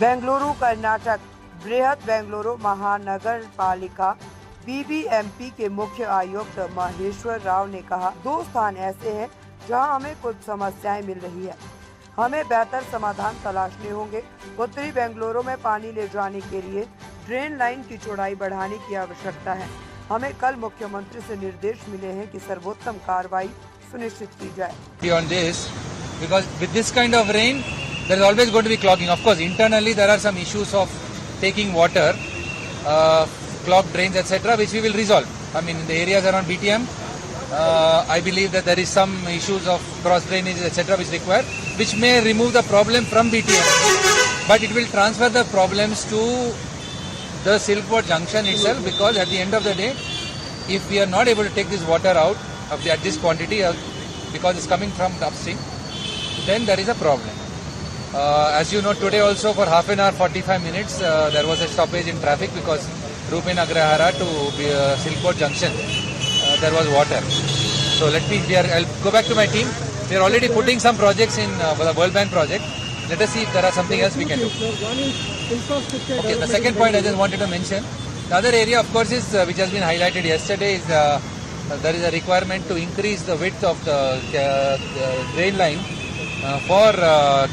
बेंगलुरु कर्नाटक बृहद बेंगलुरु महानगर पालिका बीबीएमपी के मुख्य आयुक्त महेश्वर राव ने कहा, 2 स्थान ऐसे हैं जहां हमें कुछ समस्याएं मिल रही है। हमें बेहतर समाधान तलाशने होंगे। उत्तरी बेंगलुरु में पानी ले जाने के लिए ड्रेन लाइन की चौड़ाई बढ़ाने की आवश्यकता है। हमें कल मुख्यमंत्री से निर्देश मिले हैं कि सर्वोत्तम कार्रवाई सुनिश्चित की जाए। On this, because with this kind of rain, there is always going to be clogging. Of course, internally there are some issues of taking water, clogged drains, etc., which we will resolve. I mean, in the areas around BTM, I believe that there is some issues of cross drainage, etc., which may remove the problem from BTM, but it will transfer the problems to the Silk Road junction itself, because at the end of the day, if we are not able to take this water out at this quantity, because it's coming from the upstream, then there is a problem. As you know, today also for half an hour, 45 minutes, there was a stoppage in traffic because Rupin Agrahara to Silk Road junction, there was water. So I'll go back to my team. We are already putting some projects in for the World Bank project. Let us see if there are something else we can do. Okay, the second point I just wanted to mention, the other area of course is, which has been highlighted yesterday, is there is a requirement to increase the width of the drain line for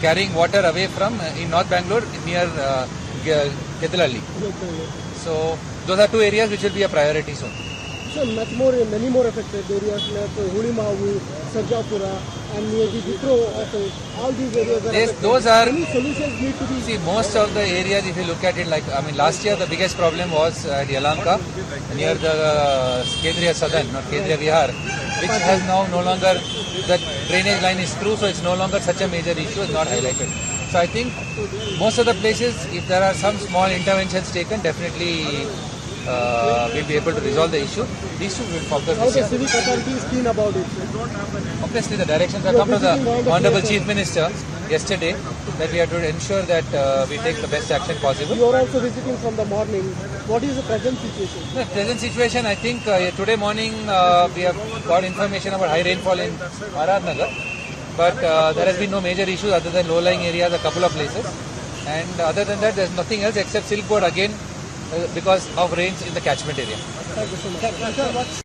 carrying water away from in North Bangalore near Kedalalli. So those are 2 areas which will be a priority soon. So many more affected areas like Hulimahavu, Sarjapura, and near the Vitro also. All these areas are affected. Those are, any solutions need to be. See, most of the areas, if you look at it, like last year the biggest problem was at Yalanka near the Kendriya Sadan, not Kendriya Vihar, which has now no longer, the drainage line is through, so it's no longer such a major issue, it's not highlighted. So I think most of the places, if there are some small interventions taken, definitely we'll be able to resolve the issue. These two will focus. How the civic authority is keen about it? Obviously, the directions have come to the Honorable Chief Minister yesterday that we have to ensure that we take the best action possible. You are also visiting from the morning. What is the present situation? The present situation, I think today morning we have got information about high rainfall in Maharaj Nagar, but there has been no major issues other than low-lying areas, a couple of places, and other than that, there is nothing else except Silk Road again because of rains in the catchment area. Thank you so much.